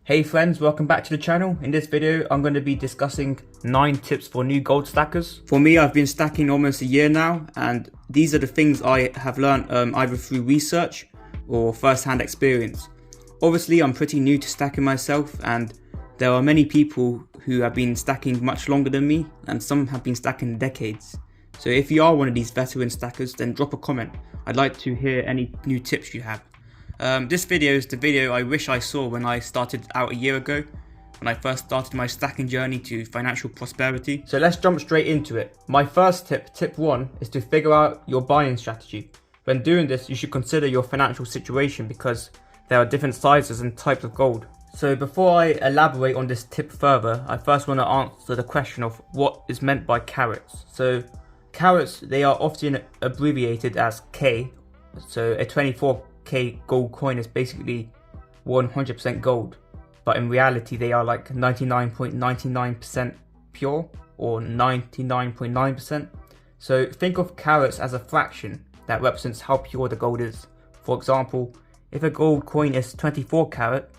Hey friends, welcome back to the channel. In this video, I'm going to be discussing 9 tips for new gold stackers. For me, I've been stacking almost a year now, and these are the things I have learned either through research or first-hand experience. Obviously, I'm pretty new to stacking myself, and there are many people who have been stacking much longer than me, and some have been stacking decades. So if you are one of these veteran stackers, then drop a comment. I'd like to hear any new tips you have. This video is the video I wish I saw when I started out a year ago, when I first started my stacking journey to financial prosperity. So let's jump straight into it. My first tip 1, is to figure out your buying strategy. When doing this, you should consider your financial situation because there are different sizes and types of gold. So before I elaborate on this tip further, I first want to answer the question of what is meant by carats. So carats, they are often abbreviated as K. So a 24K gold coin is basically 100% gold, but in reality they are like 99.99% pure or 99.9%. So think of carats as a fraction that represents how pure the gold is. For example, if a gold coin is 24 carat,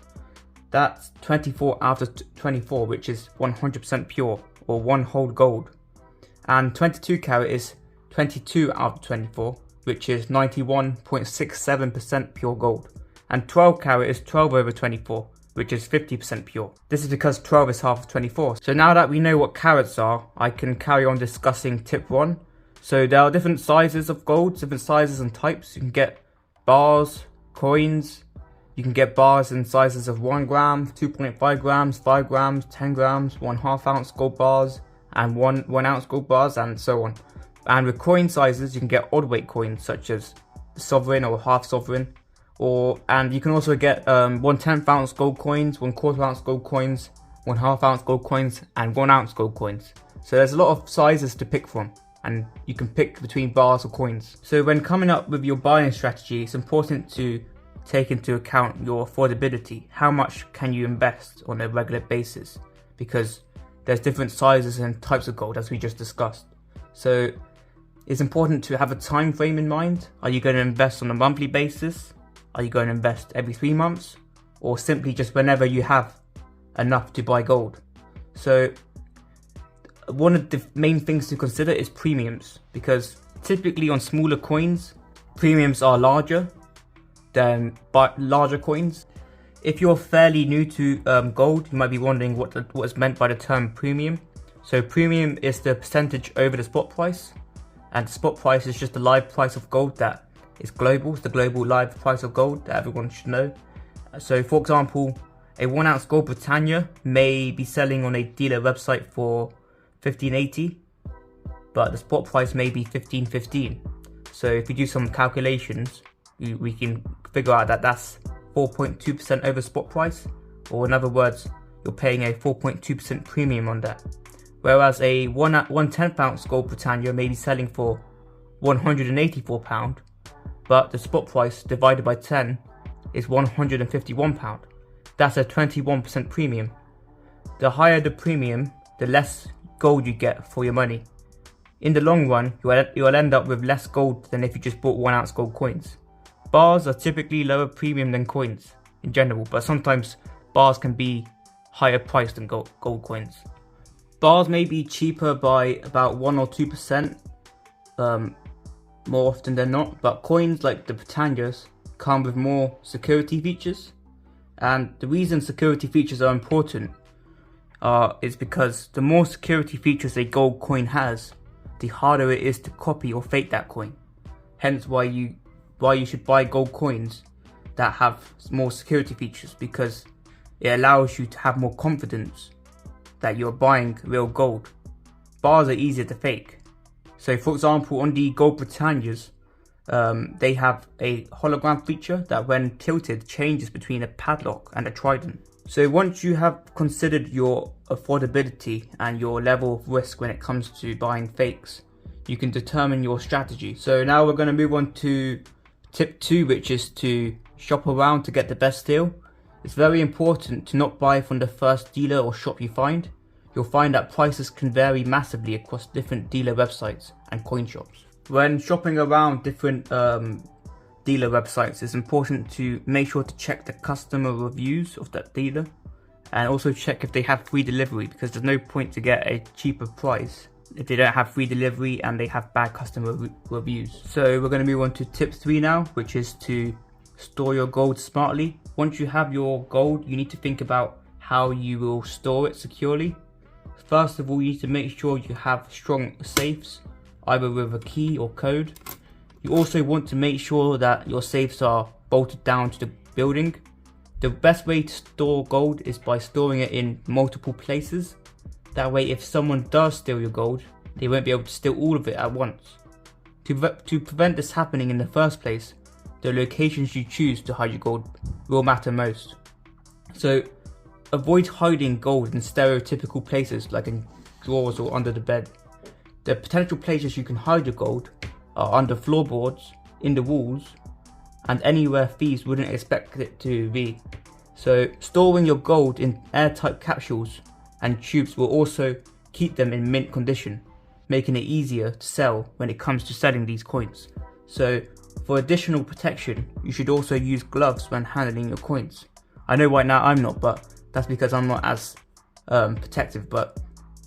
that's 24 out of 24, which is 100% pure or 1 whole gold. And 22 carat is 22 out of 24, which is 91.67% pure gold. And 12 carat is 12 over 24, which is 50% pure. This is because 12 is half of 24. So now that we know what carats are, I can carry on discussing tip 1. So there are different sizes of gold, different sizes and types. You can get bars, coins. You can get bars in sizes of 1 gram, 2.5 grams, 5 grams, 10 grams, 1/2 ounce gold bars, and 1 ounce gold bars, and so on. And with coin sizes, you can get odd weight coins such as sovereign or half sovereign, and you can also get 1/10 ounce gold coins, 1/4 ounce gold coins, 1/2 ounce gold coins, and 1 ounce gold coins. So there's a lot of sizes to pick from, and you can pick between bars or coins. So when coming up with your buying strategy, it's important to take into account your affordability. How much can you invest on a regular basis? Because there's different sizes and types of gold, as we just discussed. So it's important to have a time frame in mind. Are you going to invest on a monthly basis? Are you going to invest every 3 months? Or simply just whenever you have enough to buy gold? So one of the main things to consider is premiums, because typically on smaller coins, premiums are larger than larger coins. If you're fairly new to gold, you might be wondering what is meant by the term premium. So premium is the percentage over the spot price, and the spot price is just the live price of gold that is global. It's the global live price of gold that everyone should know. So for example, a 1 ounce gold Britannia may be selling on a dealer website for 15.80, but the spot price may be 15.15. So if you do some calculations, we can figure out that that's 4.2% over spot price, or in other words, you're paying a 4.2% premium on that. Whereas a 1/10 ounce gold Britannia may be selling for £184, but the spot price divided by 10 is £151. That's a 21% premium. The higher the premium, the less gold you get for your money. In the long run, you'll end up with less gold than if you just bought 1 ounce gold coins. Bars are typically lower premium than coins in general, but sometimes bars can be higher priced than gold coins. Bars may be cheaper by about 1 or 2%, more often than not, but coins like the Britannias come with more security features. And the reason security features are important is because the more security features a gold coin has, the harder it is to copy or fake that coin. Hence why you should buy gold coins that have more security features, because it allows you to have more confidence that you're buying real gold. Bars are easier to fake. So for example, on the gold Britannias, they have a hologram feature that when tilted changes between a padlock and a trident. So once you have considered your affordability and your level of risk when it comes to buying fakes, you can determine your strategy. So now we're going to move on to tip 2, which is to shop around to get the best deal. It's very important to not buy from the first dealer or shop you find. You'll find that prices can vary massively across different dealer websites and coin shops. When shopping around different dealer websites, it's important to make sure to check the customer reviews of that dealer. and also check if they have free delivery, because there's no point to get a cheaper price if they don't have free delivery and they have bad customer reviews. So we're going to move on to tip 3 now, which is to store your gold smartly. Once you have your gold, you need to think about how you will store it securely. First of all, you need to make sure you have strong safes, either with a key or code. You also want to make sure that your safes are bolted down to the building. The best way to store gold is by storing it in multiple places. That way, if someone does steal your gold, they won't be able to steal all of it at once. To prevent this happening in the first place, the locations you choose to hide your gold will matter most. So avoid hiding gold in stereotypical places like in drawers or under the bed. The potential places you can hide your gold are under floorboards, in the walls, and anywhere thieves wouldn't expect it to be. So storing your gold in airtight capsules and tubes will also keep them in mint condition, making it easier to sell when it comes to selling these coins. So for additional protection, you should also use gloves when handling your coins. I know right now I'm not, but that's because I'm not as protective, but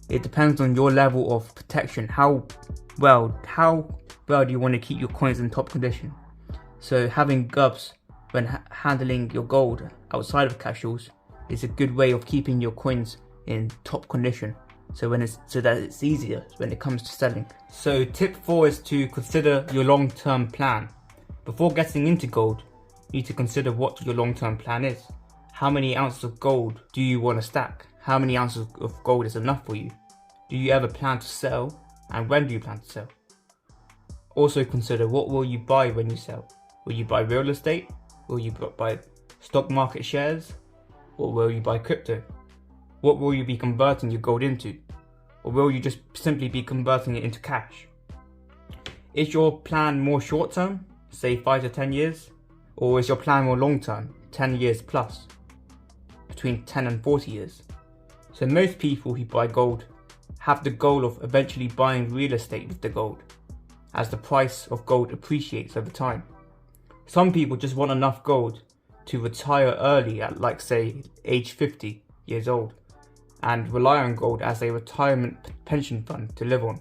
it depends on your level of protection. How well do you want to keep your coins in top condition? So having gloves when handling your gold outside of capsules is a good way of keeping your coins in top condition, so that it's easier when it comes to selling. So tip 4 is to consider your long-term plan. Before getting into gold, you need to consider what your long-term plan is. How many ounces of gold do you want to stack? How many ounces of gold is enough for you? Do you ever plan to sell, and when do you plan to sell? Also consider, what will you buy when you sell? Will you buy real estate? Will you buy stock market shares? Or will you buy crypto? What will you be converting your gold into? Or will you just simply be converting it into cash? Is your plan more short term, say 5 to 10 years? Or is your plan more long term, 10 years plus, between 10 and 40 years? So most people who buy gold have the goal of eventually buying real estate with the gold, as the price of gold appreciates over time. Some people just want enough gold to retire early at, like, say, age 50 years old, and rely on gold as a retirement pension fund to live on.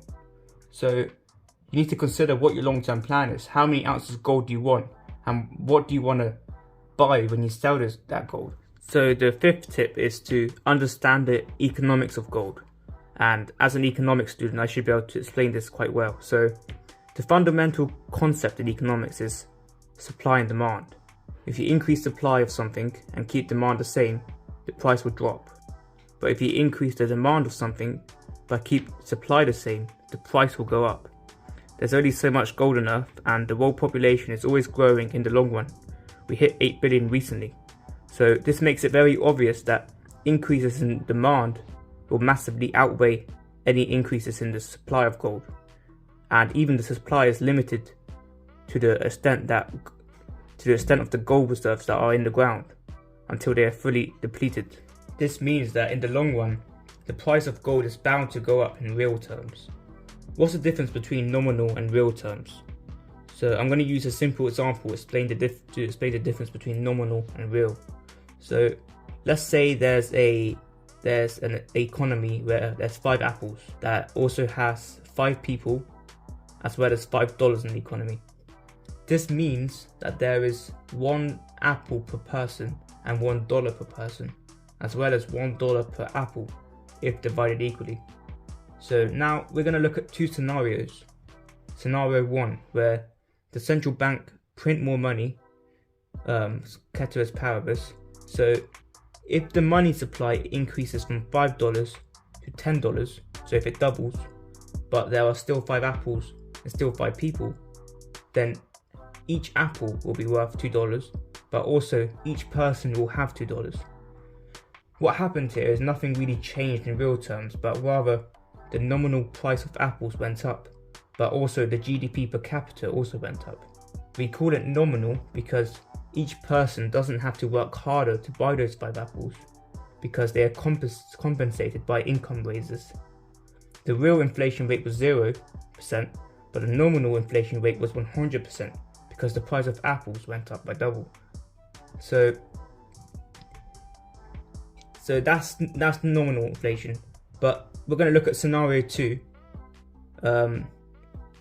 So you need to consider what your long-term plan is. How many ounces of gold do you want, and what do you want to buy when you sell that gold? So the 5th tip is to understand the economics of gold. And as an economics student, I should be able to explain this quite well. So the fundamental concept in economics is supply and demand. If you increase supply of something and keep demand the same, the price will drop. But if you increase the demand of something but keep supply the same, the price will go up. There's only so much gold on Earth, and the world population is always growing in the long run. We hit 8 billion recently. So this makes it very obvious that increases in demand will massively outweigh any increases in the supply of gold. And even the supply is limited to the extent of the gold reserves that are in the ground until they are fully depleted. This means that in the long run, the price of gold is bound to go up in real terms. What's the difference between nominal and real terms? So I'm going to use a simple example to explain the difference between nominal and real. So let's say there's an economy where there's 5 apples that also has 5 people as well as $5 in the economy. This means that there is 1 apple per person and $1 per person, as well as $1 per apple if divided equally. So now we're going to look at 2 scenarios. Scenario 1, where the central bank print more money, ceteris paribus. So if the money supply increases from $5 to $10, so if it doubles, but there are still 5 apples and still 5 people, then each apple will be worth $2, but also each person will have $2. What happened here is nothing really changed in real terms, but rather the nominal price of apples went up, but also the GDP per capita also went up. We call it nominal because each person doesn't have to work harder to buy those 5 apples, because they are compensated by income raises. The real inflation rate was 0%, but the nominal inflation rate was 100%, because the price of apples went up by double. So So that's nominal inflation. But we're going to look at scenario 2.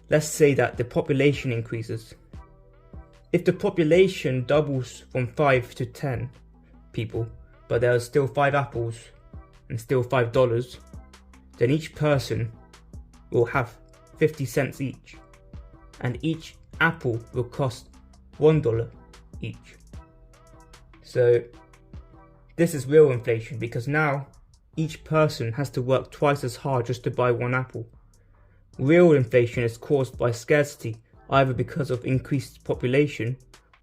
Let's say that the population increases. If the population doubles from 5 to 10 people, but there are still 5 apples and still $5, then each person will have 50 cents each, and each apple will cost $1 each. So this is real inflation, because now each person has to work twice as hard just to buy one apple. Real inflation is caused by scarcity, either because of increased population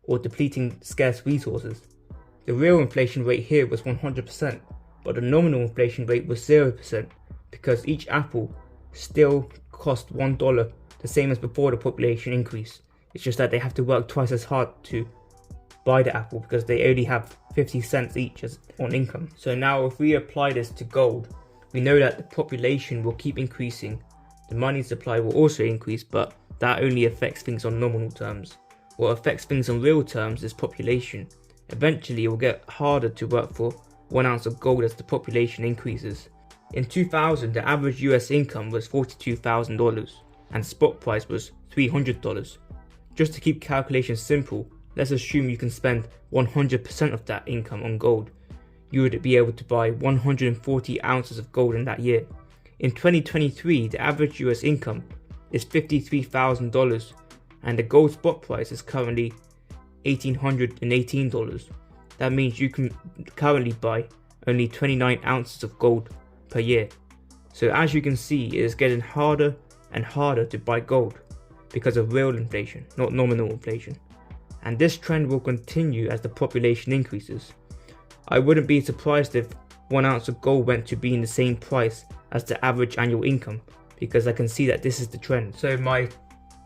or depleting scarce resources. The real inflation rate here was 100%, but the nominal inflation rate was 0%, because each apple still cost $1, the same as before the population increase. It's just that they have to work twice as hard to buy the apple, because they only have 50 cents each on income. So now if we apply this to gold, we know that the population will keep increasing, the money supply will also increase, but that only affects things on nominal terms. What affects things on real terms is population. Eventually it will get harder to work for 1 ounce of gold as the population increases. In 2000, the average US income was $42,000 and spot price was $300. Just to keep calculations simple, let's assume you can spend 100% of that income on gold. You would be able to buy 140 ounces of gold in that year. In 2023, the average US income is $53,000 and the gold spot price is currently $1,818. That means you can currently buy only 29 ounces of gold per year. So as you can see, it is getting harder and harder to buy gold because of real inflation, not nominal inflation. And this trend will continue as the population increases. I wouldn't be surprised if 1 ounce of gold went to being the same price as the average annual income, because I can see that this is the trend. So my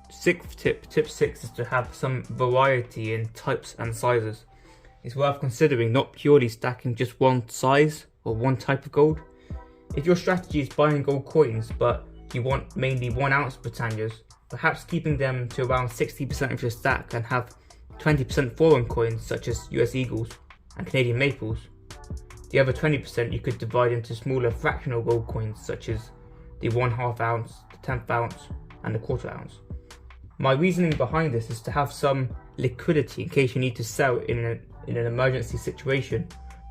sixth tip 6 is to have some variety in types and sizes. It's worth considering not purely stacking just one size or one type of gold. If your strategy is buying gold coins but you want mainly 1 ounce Britannias, perhaps keeping them to around 60% of your stack and have 20% foreign coins such as US Eagles and Canadian Maples. The other 20% you could divide into smaller fractional gold coins such as the 1/2 ounce, the 10th ounce and the 1/4 ounce. My reasoning behind this is to have some liquidity in case you need to sell in an emergency situation.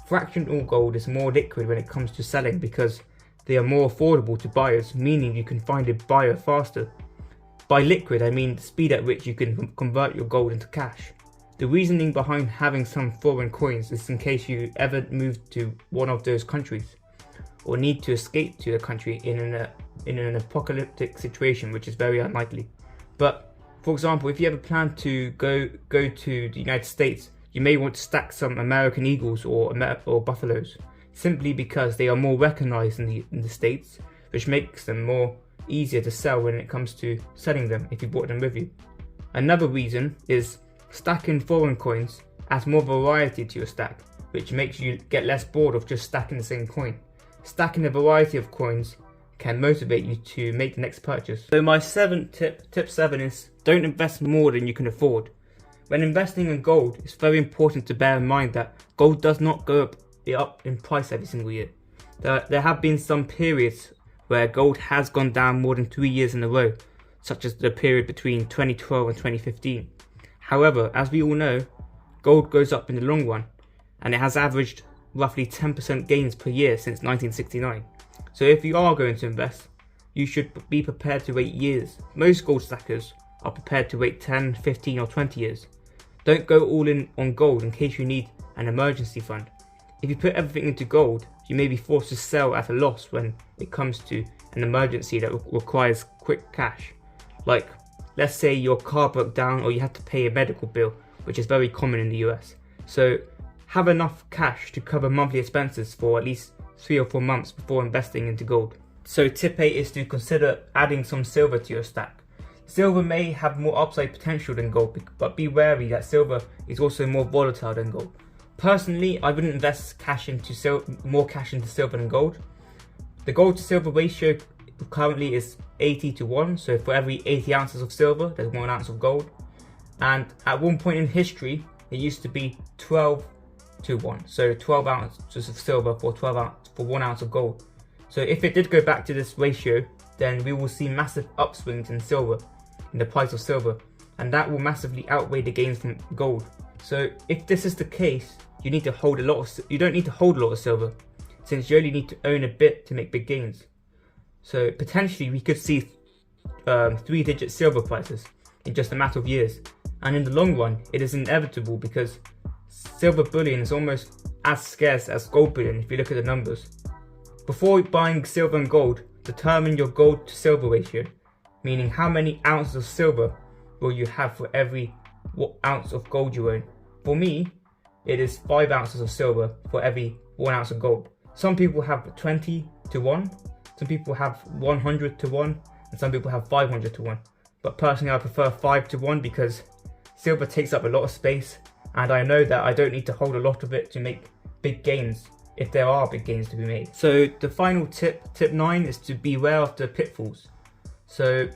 Fractional gold is more liquid when it comes to selling because they are more affordable to buyers, meaning you can find a buyer faster. By liquid, I mean the speed at which you can convert your gold into cash. The reasoning behind having some foreign coins is in case you ever move to one of those countries or need to escape to a country in an apocalyptic situation, which is very unlikely. But for example, if you ever plan to go to the United States, you may want to stack some American Eagles or Buffaloes, simply because they are more recognized in the States, which makes them more easier to sell when it comes to selling them if you brought them with you. Another reason is stacking foreign coins adds more variety to your stack, which makes you get less bored of just stacking the same coin. Stacking a variety of coins can motivate you to make the next purchase. So my tip 7 is don't invest more than you can afford. When investing in gold, it's very important to bear in mind that gold does not go up in price every single year. There have been some periods where gold has gone down more than 3 years in a row, such as the period between 2012 and 2015. However, as we all know, gold goes up in the long run, and it has averaged roughly 10% gains per year since 1969. So if you are going to invest, you should be prepared to wait years. Most gold stackers are prepared to wait 10, 15 or 20 years. Don't go all in on gold in case you need an emergency fund. If you put everything into gold, you may be forced to sell at a loss when it comes to an emergency that requires quick cash. Like, let's say your car broke down or you had to pay a medical bill, which is very common in the US. So have enough cash to cover monthly expenses for at least 3 or 4 months before investing into gold. So tip 8 is to consider adding some silver to your stack. Silver may have more upside potential than gold, but be wary that silver is also more volatile than gold. Personally, I wouldn't invest more cash into silver than gold. The gold to silver ratio currently is 80:1, so for every 80 ounces of silver, there's 1 ounce of gold. And at one point in history, it used to be 12 to 1. So 12 ounces of silver for 1 ounce of gold. So if it did go back to this ratio, then we will see massive upswings in silver, in the price of silver, and that will massively outweigh the gains from gold. So if this is the case, you don't need to hold a lot of silver, since you only need to own a bit to make big gains. So potentially we could see 3-digit silver prices in just a matter of years, and in the long run it is inevitable because silver bullion is almost as scarce as gold bullion if you look at the numbers. Before buying silver and gold, determine your gold to silver ratio, meaning how many ounces of silver will you have for every ounce of gold you own. For me, it is 5 ounces of silver for every 1 ounce of gold. Some people have 20 to 1, some people have 100 to 1, and some people have 500 to 1. But personally I prefer 5 to 1 because silver takes up a lot of space, and I know that I don't need to hold a lot of it to make big gains, if there are big gains to be made. So the final tip 9, is to beware of the pitfalls. So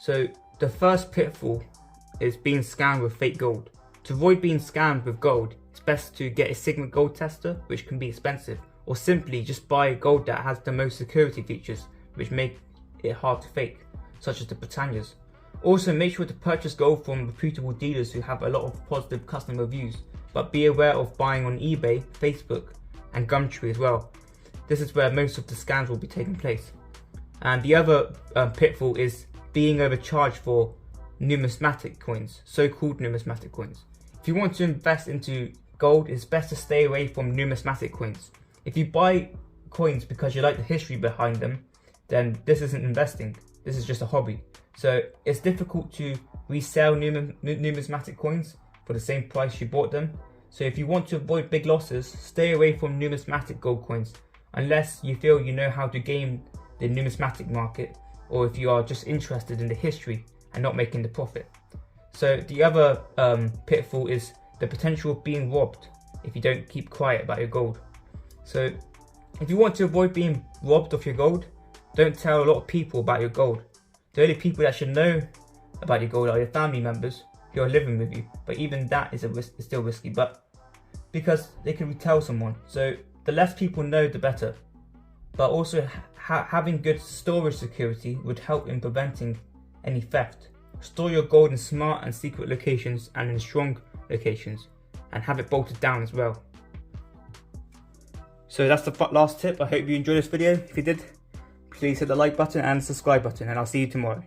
the first pitfall is being scammed with fake gold. To avoid being scammed with gold, it's best to get a Sigma gold tester, which can be expensive, or simply just buy gold that has the most security features which make it hard to fake, such as the Britannias. Also, make sure to purchase gold from reputable dealers who have a lot of positive customer reviews, but be aware of buying on eBay, Facebook and Gumtree as well. This is where most of the scams will be taking place. And the other pitfall is being overcharged for numismatic coins, so-called numismatic coins. If you want to invest into gold, it's best to stay away from numismatic coins. If you buy coins because you like the history behind them, then this isn't investing, this is just a hobby. So it's difficult to resell numismatic coins for the same price you bought them. So if you want to avoid big losses, stay away from numismatic gold coins, unless you feel you know how to game the numismatic market, or if you are just interested in the history and not making the profit. So the other pitfall is the potential of being robbed if you don't keep quiet about your gold. So if you want to avoid being robbed of your gold, don't tell a lot of people about your gold. The only people that should know about your gold are your family members who are living with you, but even that is still risky, but because they can retell someone. So the less people know, the better. But also having good storage security would help in preventing any theft. Store your gold in smart and secret locations and in strong locations, and have it bolted down as well. So that's the last tip. I hope you enjoyed this video. If you did, please hit the like button and subscribe button, and I'll see you tomorrow.